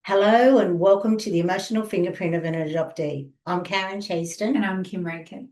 Hello and welcome to the Emotional Fingerprint of an Adoptee. I'm Karen Chaston. And I'm Kim Rankin.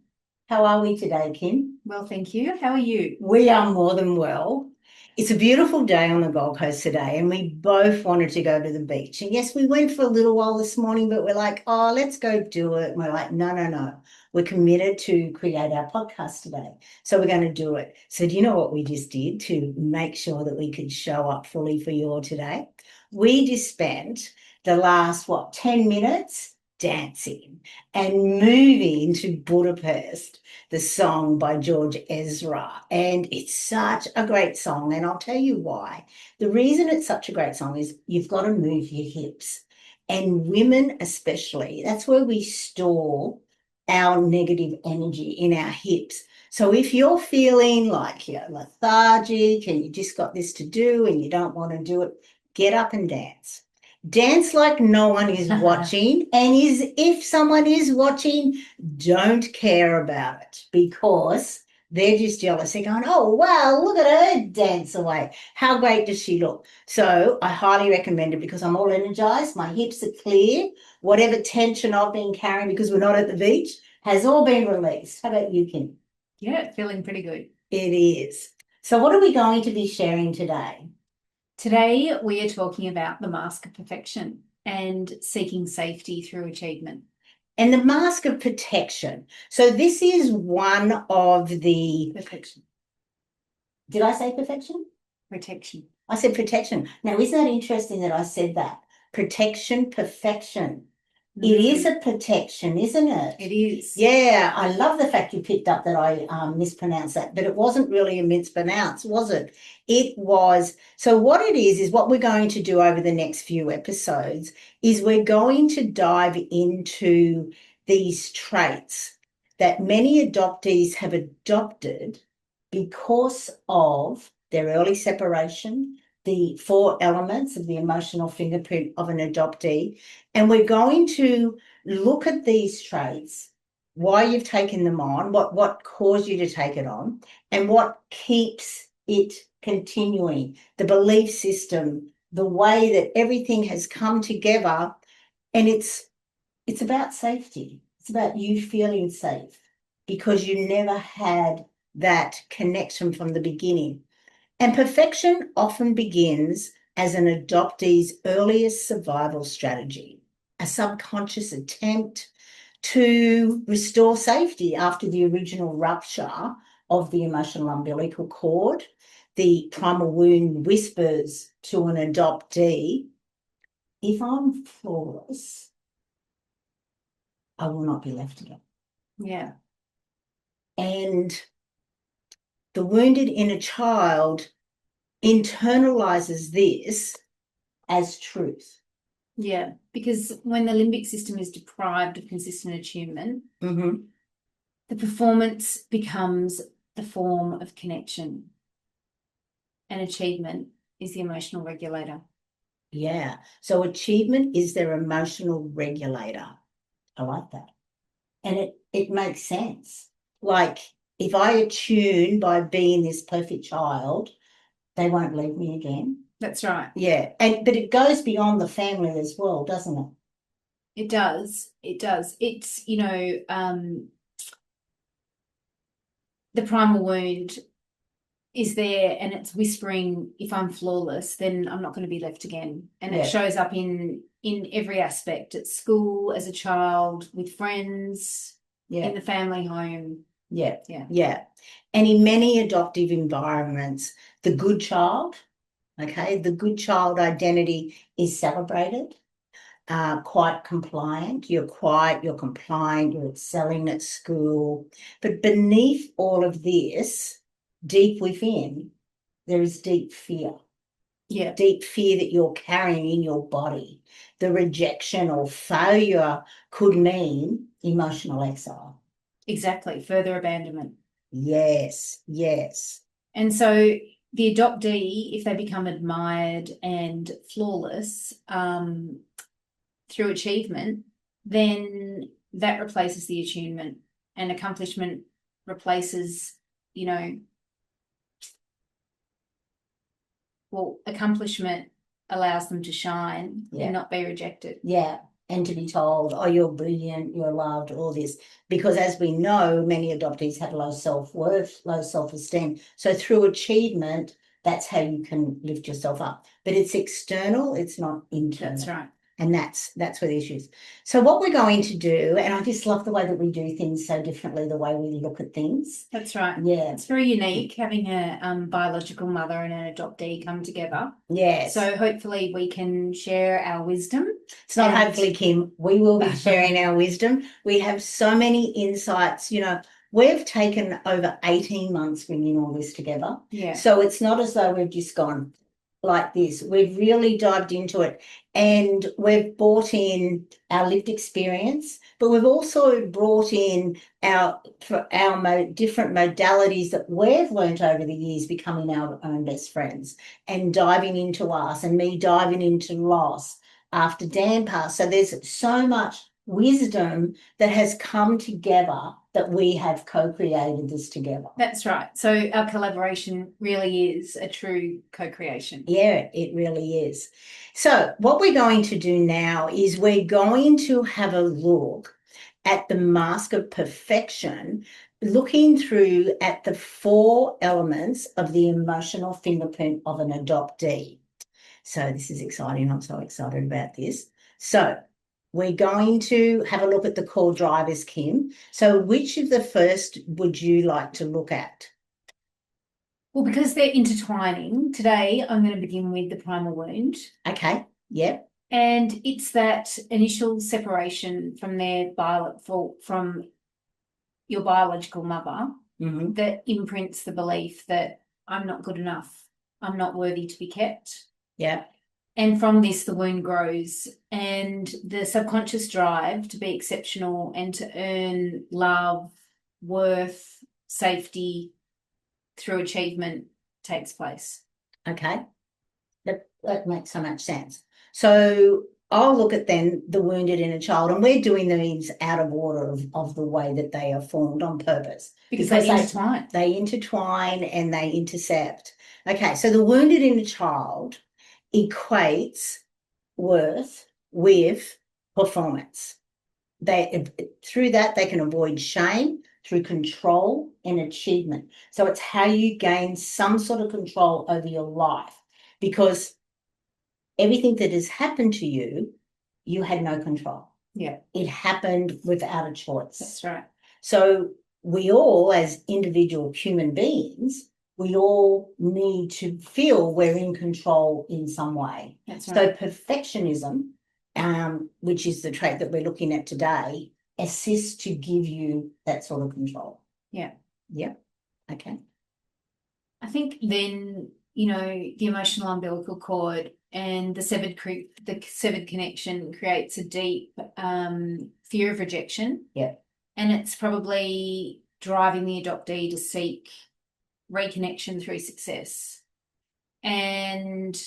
How are we today, Kim? Well, thank you. How are you? We are more than well. It's a beautiful day on the Gold Coast today, and we both wanted to go to the beach. And yes, we went for a little while this morning, but we're like, oh, let's go do it. And we're like, no, no, no. We're committed to create our podcast today. So we're going to do it. So do you know what we just did to make sure that we could show up fully for you all today? We just spent the last, 10 minutes dancing and moving to Budapest, the song by George Ezra. And it's such a great song. And I'll tell you why. The reason it's such a great song is you've got to move your hips. And women especially, that's where we store our negative energy in our hips. So if you're feeling like you're lethargic and you just got this to do and you don't want to do it, get up and dance. Dance like no one is watching. And if someone is watching, don't care about it because they're just jealous. They're going, oh, wow, look at her dance away. How great does she look? So I highly recommend it because I'm all energized. My hips are clear. Whatever tension I've been carrying because we're not at the beach has all been released. How about you, Kim? Yeah, feeling pretty good. It is. So what are we going to be sharing today? Today, we are talking about the mask of perfection and seeking safety through achievement. And the mask of protection. So this is one of the... Perfection. Did I say perfection? Protection. I said protection. Now, isn't that interesting that I said that? Protection, perfection. It is a protection, isn't it? It is. Yeah, I love the fact you picked up that I mispronounced that, but it wasn't really a mispronounce, was it? It was. So what it is what we're going to do over the next few episodes is we're going to dive into these traits that many adoptees have adopted because of their early separation, the 4 elements of the emotional fingerprint of an adoptee. And we're going to look at these traits, why you've taken them on, what caused you to take it on, and what keeps it continuing, the belief system, the way that everything has come together. And it's about safety. It's about you feeling safe because you never had that connection from the beginning. And perfection often begins as an adoptee's earliest survival strategy, a subconscious attempt to restore safety after the original rupture of the emotional umbilical cord. The primal wound whispers to an adoptee, if I'm flawless, I will not be left again. Yeah. And the wounded inner child internalizes this as truth. Yeah, because when the limbic system is deprived of consistent attunement, the performance becomes the form of connection, and achievement is the emotional regulator. Yeah. So achievement is their emotional regulator. I like that. And it makes sense. Like if I attune by being this perfect child, they won't leave me again. That's right. Yeah. But it goes beyond the family as well, doesn't it? It does. It does. It's, the primal wound is there and it's whispering, if I'm flawless, then I'm not going to be left again. And it shows up in every aspect, at school, as a child, with friends, in the family home. Yeah. And in many adoptive environments, the good child, the good child identity is celebrated. Quite compliant, you're quiet, you're compliant, you're excelling at school. But beneath all of this, deep within, there is deep fear. Yeah. Deep fear that you're carrying in your body. The rejection or failure could mean emotional exile. Exactly. Further abandonment. Yes. And so the adoptee, if they become admired and flawless through achievement, then that replaces the attunement, and accomplishment replaces, accomplishment allows them to shine and not be rejected. Yeah. And to be told, oh, you're brilliant, you're loved, all this. Because as we know, many adoptees have low self-worth, low self-esteem. So through achievement, that's how you can lift yourself up. But it's external, it's not internal. That's right. And that's where the issue is. So what we're going to do, and I just love the way that we do things so differently, the way we look at things. That's right. Yeah. It's very unique having a biological mother and an adoptee come together. Yes. So hopefully we can share our wisdom. It's not hopefully, Kim. We will be sharing our wisdom. We have so many insights. You know, we've taken over 18 months bringing all this together. Yeah. So it's not as though we've just gone like this. We've really dived into it, and we've brought in our lived experience, but we've also brought in our different modalities that we've learned over the years, becoming our own best friends and diving into us, and me diving into loss after Dan passed. So there's so much wisdom that has come together that we have co-created this together. That's right. So our collaboration really is a true co-creation. Yeah, it really is. So what we're going to do now is we're going to have a look at the mask of perfection, looking through at the 4 elements of the emotional fingerprint of an adoptee. So this is exciting. I'm so excited about this. So we're going to have a look at the core drivers, Kim. So which of the first would you like to look at? Well, because they're intertwining, today I'm going to begin with the primal wound. Okay, yep. And it's that initial separation from from your biological mother that imprints the belief that I'm not good enough, I'm not worthy to be kept. Yeah. And from this, the wound grows, and the subconscious drive to be exceptional and to earn love, worth, safety through achievement takes place. Okay. That makes so much sense. So I'll look at then the wounded inner child, and we're doing these out of order of the way that they are formed on purpose. Because they intertwine. They intertwine and they intercept. Okay, so the wounded inner child equates worth with performance. Through that, they can avoid shame through control and achievement. So it's how you gain some sort of control over your life, because everything that has happened to you, you had no control. Yeah. It happened without a choice. That's right. So we all, as individual human beings, we all need to feel we're in control in some way. That's right. So perfectionism, which is the trait that we're looking at today, assists to give you that sort of control. Yeah. Yeah. Okay. I think then, the emotional umbilical cord and the severed connection creates a deep fear of rejection. Yeah. And it's probably driving the adoptee to seek reconnection through success and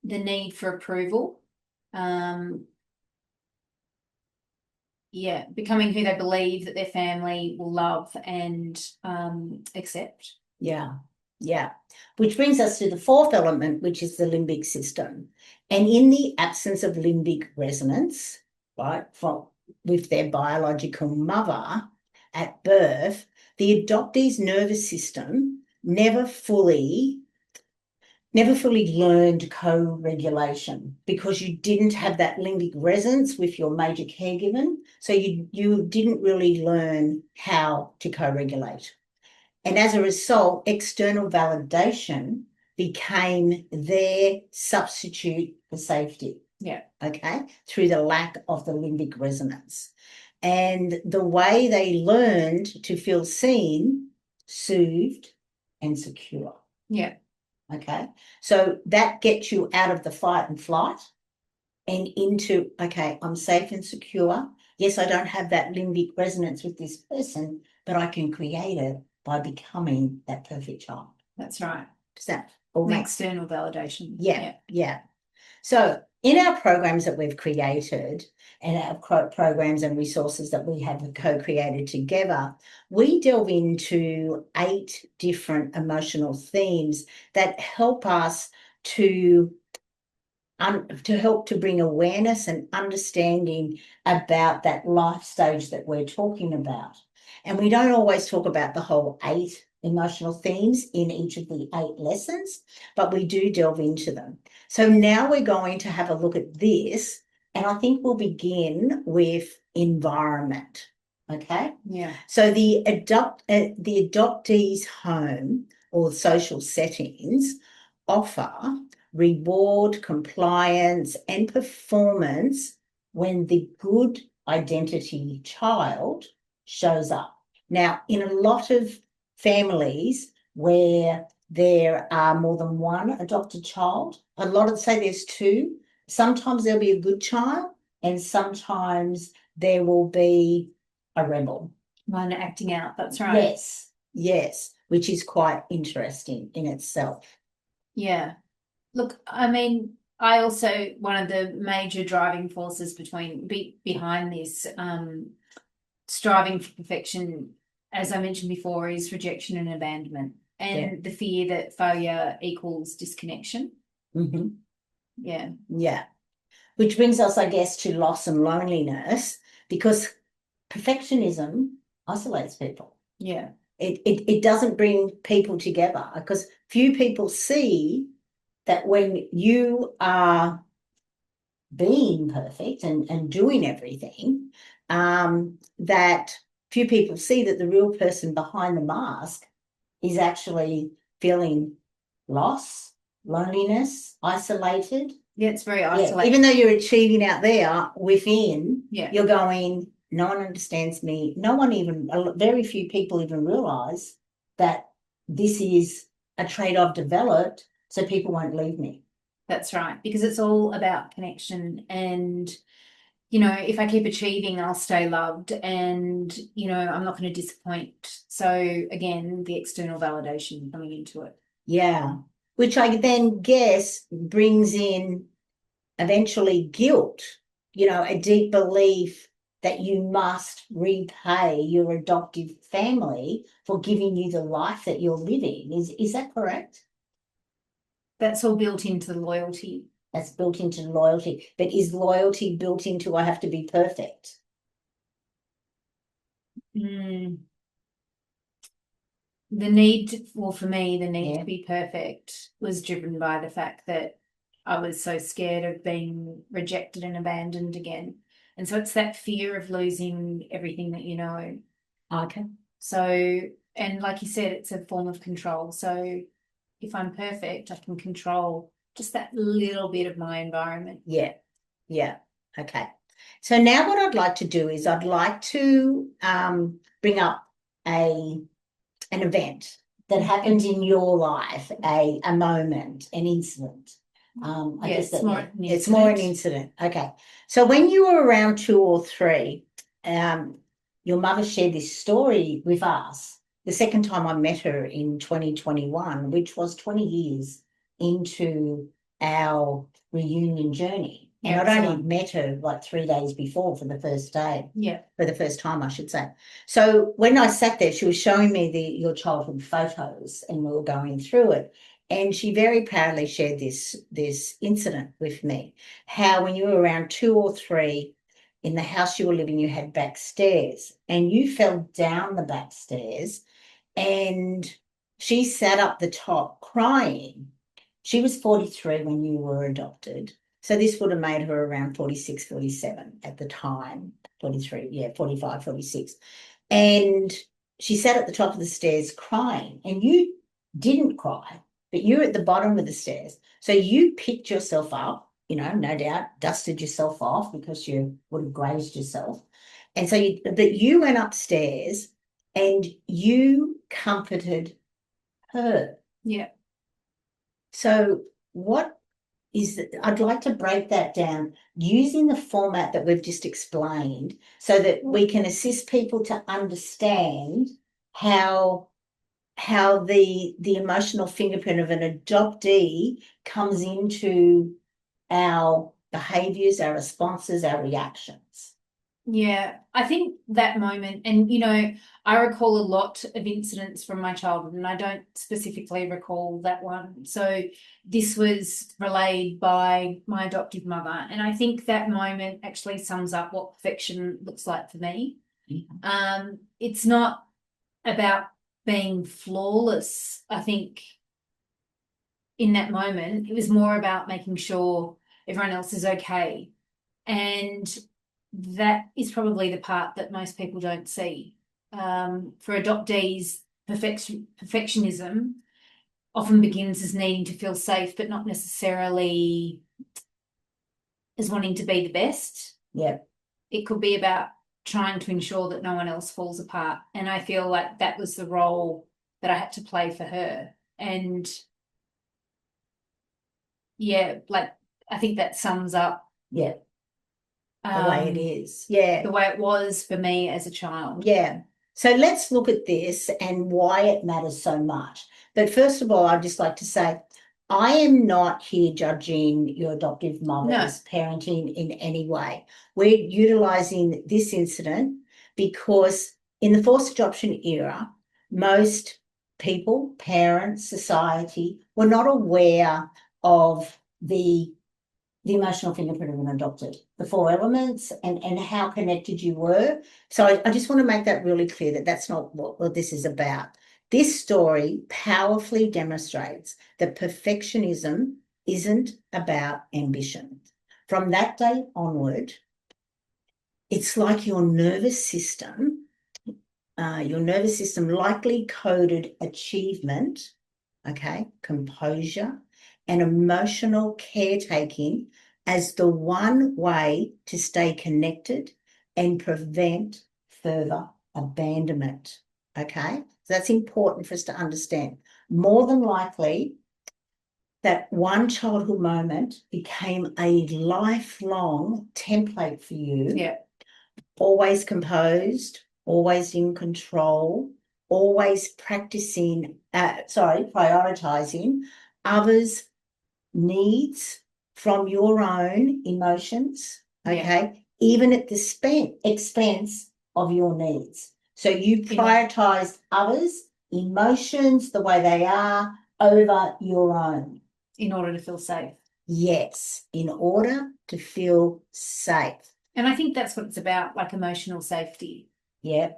the need for approval. Becoming who they believe that their family will love and accept. Yeah. Yeah. Which brings us to the 4th element, which is the limbic system. And in the absence of limbic resonance, right, with their biological mother at birth, the adoptee's nervous system never fully learned co-regulation, because you didn't have that limbic resonance with your major caregiver. So you didn't really learn how to co-regulate. And as a result, external validation became their substitute for safety. Yeah. Okay. Through the lack of the limbic resonance. And the way they learned to feel seen, soothed, and secure. Yeah. Okay. So that gets you out of the fight and flight and into, okay, I'm safe and secure. Yes, I don't have that limbic resonance with this person, but I can create it by becoming that perfect child. That's right. Does that all the make external validation? Yeah. So in our programs that we've created and our programs and resources that we have co-created together, we delve into 8 different emotional themes that help us to to help to bring awareness and understanding about that life stage that we're talking about. And we don't always talk about the whole 8 emotional themes in each of the 8 lessons, but we do delve into them. So now we're going to have a look at this, and I think we'll begin with environment. Okay. Yeah. So the adoptee's home or social settings offer reward, compliance, and performance when the good identity child shows up. Now, in a lot of families where there are more than one adopted child, a lot of say there's 2, sometimes there'll be a good child and sometimes there will be a rebel. One acting out, that's right. Yes, which is quite interesting in itself. Yeah. Look, I mean, I also, one of the major driving forces behind this striving for perfection, as I mentioned before, is rejection and abandonment, and the fear that failure equals disconnection. Mm-hmm. Yeah. Which brings us, I guess, to loss and loneliness, because perfectionism isolates people. Yeah. It doesn't bring people together, because few people see that when you are being perfect and doing everything, that few people see that the real person behind the mask is actually feeling loss, loneliness, isolated. Yeah, it's very isolating. Even though you're achieving out there, within, you're going, no one understands me. No one even, very few people even realise that this is a trait I've developed, so people won't leave me. That's right, because it's all about connection. And, you know, if I keep achieving, I'll stay loved, and, you know, I'm not going to disappoint. So again, the external validation coming into it. Yeah, which I then guess brings in eventually guilt, a deep belief that you must repay your adoptive family for giving you the life that you're living. Is that correct? That's all built into the loyalty. That's built into loyalty. But is loyalty built into I have to be perfect? The need, well, for me, the need to be perfect was driven by the fact that I was so scared of being rejected and abandoned again. And so it's that fear of losing everything that you know. Okay. So, and like you said, it's a form of control. So if I'm perfect, I can control just that little bit of my environment. Yeah. Okay. So now what I'd like to do is I'd like to bring up an event that happened in your life, a moment, an incident. I guess that it's more an incident. Okay. So when you were around 2 or 3, your mother shared this story with us the second time I met her in 2021, which was 20 years into our reunion journey. And I'd only met her like 3 days before for the first day. For the first time, I should say. So when I sat there, she was showing me your childhood photos and we were going through it. And she very proudly shared this incident with me, how when you were around 2 or 3, in the house you were living, you had back stairs and you fell down the back stairs and she sat up the top crying. She was 43 when you were adopted. So this would have made her around 46, 47 at the time. 43, 45, 46. And she sat at the top of the stairs crying. And you didn't cry, but you were at the bottom of the stairs. So you picked yourself up, no doubt, dusted yourself off because you would have grazed yourself. And so you went upstairs and you comforted her. Yeah. So I'd like to break that down using the format that we've just explained so that we can assist people to understand how the emotional fingerprint of an adoptee comes into our behaviours, our responses, our reactions. Yeah, I think that moment, and I recall a lot of incidents from my childhood, and I don't specifically recall that one. So this was relayed by my adoptive mother, and I think that moment actually sums up what perfection looks like for me. It's not about being flawless. I think in that moment, it was more about making sure everyone else is okay. And that is probably the part that most people don't see. For adoptees, perfectionism often begins as needing to feel safe, but not necessarily as wanting to be the best. Yeah. It could be about trying to ensure that no one else falls apart. And I feel like that was the role that I had to play for her. And yeah, like I think that sums up Yeah. The way it is. Yeah. the way it was for me as a child. Yeah. So let's look at this and why it matters so much. But first of all, I'd just like to say, I am not here judging your adoptive mother's parenting in any way. We're utilizing this incident because in the forced adoption era, most people, parents, society, were not aware of the emotional fingerprint of an adopted, the four elements and how connected you were. So I just want to make that really clear that that's not what this is about. This story powerfully demonstrates that perfectionism isn't about ambition. From that day onward, it's like your nervous system likely coded achievement, okay, composure, and emotional caretaking as the one way to stay connected and prevent further abandonment. Okay, so that's important for us to understand. More than likely, that one childhood moment became a lifelong template for you. Yeah. Always composed, always in control, always prioritizing others' needs from your own emotions, okay, even at the expense of your needs. So you prioritize others' emotions the way they are over your own. In order to feel safe. Yes, in order to feel safe. And I think that's what it's about, like emotional safety. Yeah.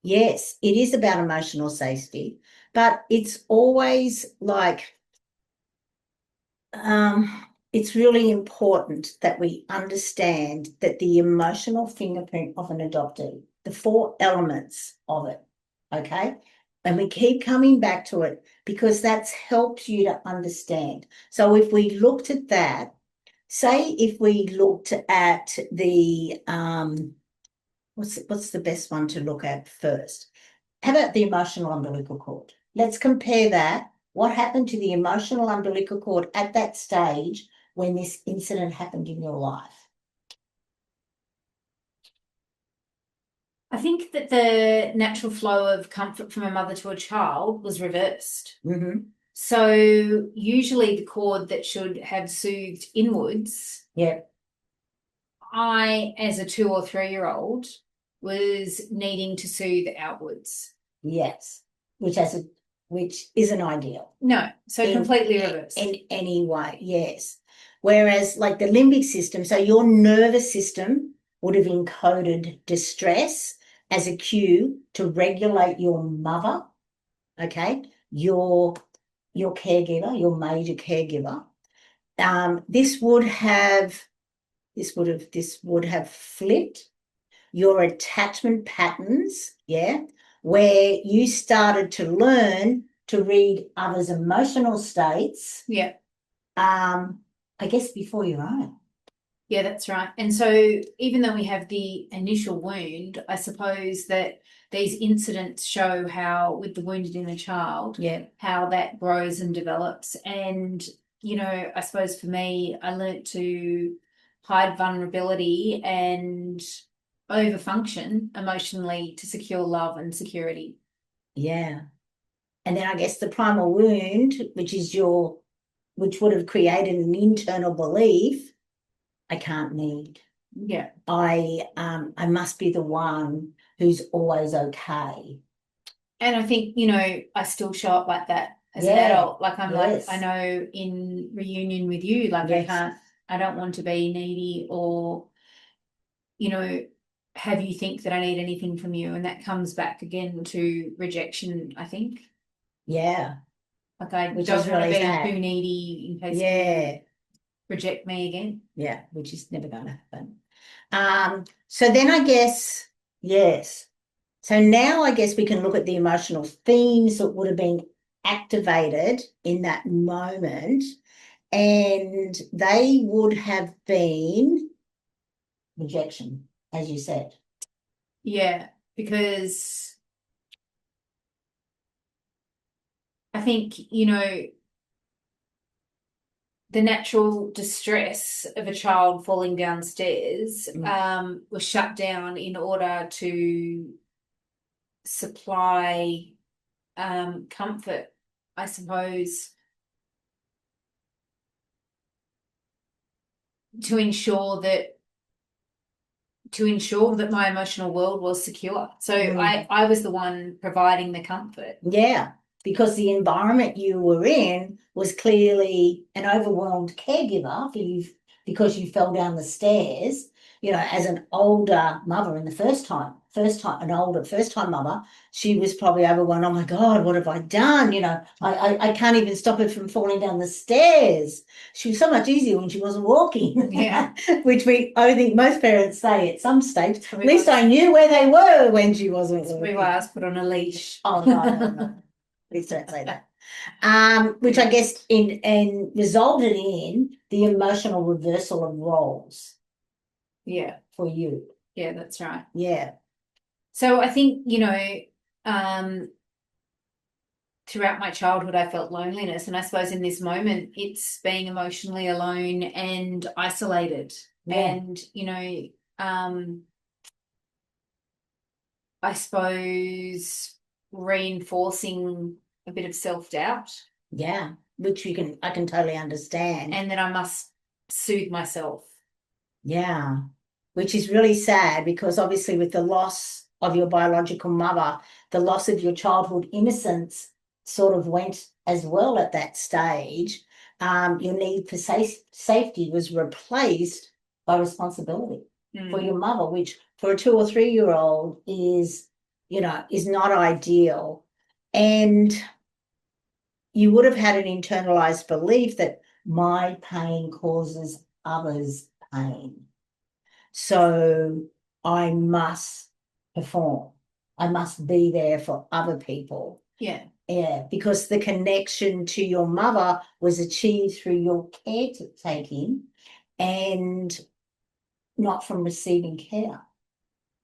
Yes, it is about emotional safety, but it's always like it's really important that we understand that the emotional fingerprint of an adoptee, the four elements of it, okay? And we keep coming back to it because that's helped you to understand. So if we looked at that, say if we looked at the what's the best one to look at first? How about the emotional umbilical cord? Let's compare that. What happened to the emotional umbilical cord at that stage when this incident happened in your life? I think that the natural flow of comfort from a mother to a child was reversed. Mm-hmm. So usually the cord that should have soothed inwards, Yeah. I, as a 2 or 3-year-old, was needing to soothe outwards. Yes. Which isn't ideal. No, so completely reversed. In any way, yes. Whereas like the limbic system, so your nervous system would have encoded distress as a cue to regulate your mother, okay, your caregiver, your major caregiver. This would have flipped your attachment patterns, yeah, where you started to learn to read others' emotional states. Yeah. I guess before your own. Yeah, that's right. And so even though we have the initial wound, I suppose that these incidents show how, with the wounded inner child, how that grows and develops. And, I suppose for me, I learnt to hide vulnerability and overfunction emotionally to secure love and security. Yeah. And then I guess the primal wound, which would have created an internal belief, I can't need. Yeah. I must be the one who's always okay. And I think, I still show up like that as an Yeah. adult. Like I'm Yes. like, I know in reunion with you, like Yes. I don't want to be needy or, have you think that I need anything from you. And that comes back again to rejection, I think. Yeah. Like I Which is don't want to really be sad. too needy in case Yeah. you reject me again. Yeah. Which is never going to happen. So then I guess, yes. So now I guess we can look at the emotional themes that would have been activated in that moment, and they would have been rejection, as you said. Yeah, because I think, the natural distress of a child falling downstairs was shut down in order to supply comfort, I suppose, to ensure that my emotional world was secure. So I was the one providing the comfort. Yeah, because the environment you were in was clearly an overwhelmed caregiver for you because you fell down the stairs. As an older mother in the an older first time mother, she was probably overwhelmed. Oh my God, what have I done? I can't even stop her from falling down the stairs. She was so much easier when she wasn't walking. Yeah. Which I think most parents say at some stage. At least I knew where they were when she wasn't walking. That's why I was put on a leash. Oh no. Please don't say that. Which I guess resulted in the emotional reversal of roles. Yeah. For you. Yeah, that's right. Yeah. So I think, throughout my childhood, I felt loneliness. And I suppose in this moment, it's being emotionally alone and isolated. Yeah. And, I suppose reinforcing a bit of self-doubt. Yeah, which I can totally understand. And then I must soothe myself. Yeah, which is really sad because obviously with the loss of your biological mother, the loss of your childhood innocence sort of went as well at that stage. Your need for safety was replaced by responsibility for your mother, which for a 2 or 3-year-old is not ideal. And you would have had an internalized belief that my pain causes others pain. So I must perform. I must be there for other people. Yeah. Yeah, because the connection to your mother was achieved through your caretaking and not from receiving care,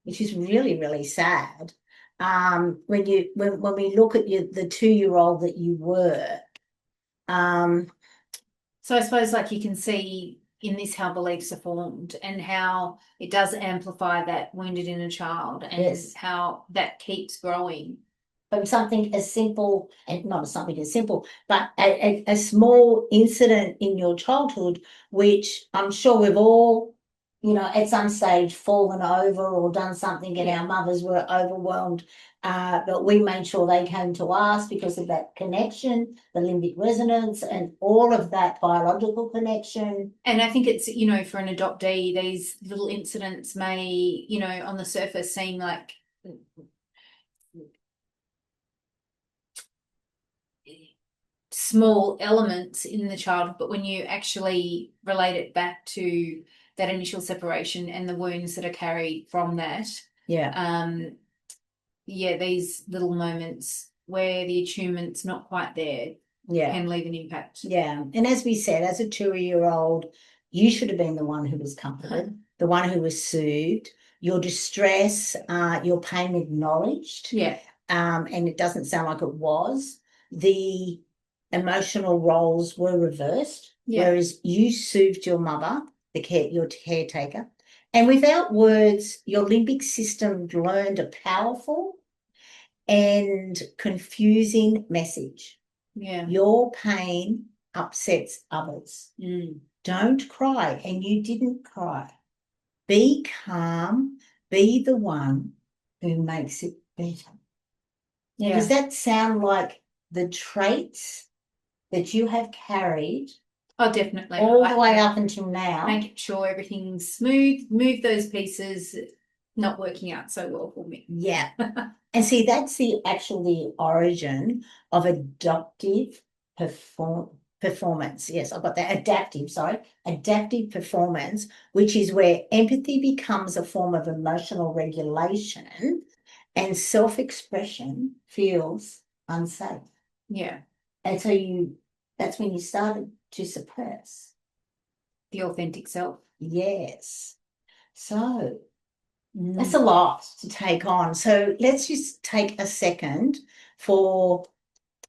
which is really, really sad. When we look at the 2-year-old that you were, so I suppose like you can see in this how beliefs are formed and how it does amplify that wounded inner child and yes. How that keeps growing. From something as simple, and not something as simple, but a small incident in your childhood, which I'm sure we've all, at some stage fallen over or done something and our mothers were overwhelmed. But we made sure they came to us because of that connection, the limbic resonance and all of that biological connection. And I think it's, for an adoptee, these little incidents may, on the surface seem like small elements in the child, but when you actually relate it back to that initial separation and the wounds that are carried from that, these little moments where the attunement's not quite there can leave an impact. Yeah, and as we said, as a 2-year-old, you should have been the one who was comforted, the one who was soothed, your distress, your pain acknowledged. Yeah. And it doesn't sound like it was. The emotional roles were reversed, whereas you soothed your mother, your caretaker, and without words, your limbic system learned a powerful and confusing message. Yeah. Your pain upsets others. Don't cry, and you didn't cry. Be calm, be the one who makes it better. Now, does that sound like the traits that you have carried Oh, definitely. all the way up until now? Making sure everything's smooth, move those pieces not working out so well for me. Yeah. And see, that's the origin of adoptive performance. Yes, I've got that. Adaptive performance, which is where empathy becomes a form of emotional regulation and self-expression feels unsafe. Yeah. And so that's when you started to suppress the authentic self. Yes. So that's a lot to take on. So let's just take a second for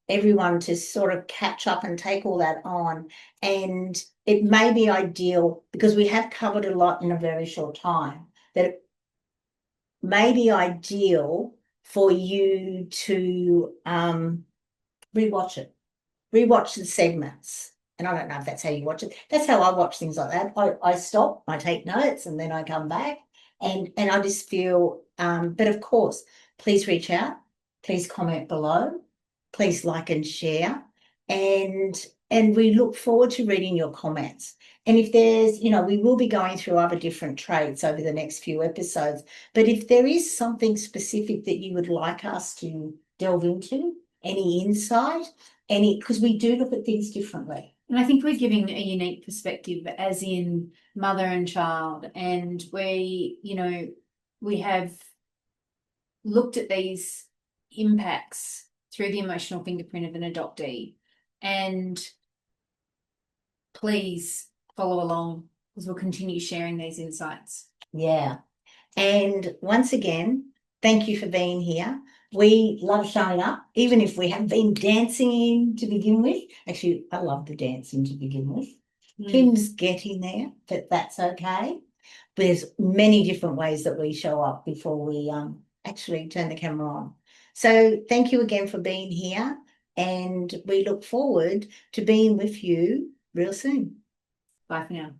everyone to sort of catch up and take all that on. And it may be ideal, because we have covered a lot in a very short time, that it may be ideal for you to rewatch it. Rewatch the segments. And I don't know if that's how you watch it. That's how I watch things like that. I stop, I take notes, and then I come back. And I just feel, but of course, please reach out, please comment below, please like and share. And we look forward to reading your comments. And if there's, we will be going through other different traits over the next few episodes. But if there is something specific that you would like us to delve into, any insight, because we do look at things differently. And I think we're giving a unique perspective, as in mother and child. And we have looked at these impacts through the emotional fingerprint of an adoptee. And please follow along, because we'll continue sharing these insights. Yeah. And once again, thank you for being here. We love showing up, even if we haven't been dancing to begin with. Actually, I love the dancing to begin with. Kim's getting there, but that's okay. There's many different ways that we show up before we actually turn the camera on. So thank you again for being here, and we look forward to being with you real soon. Bye for now.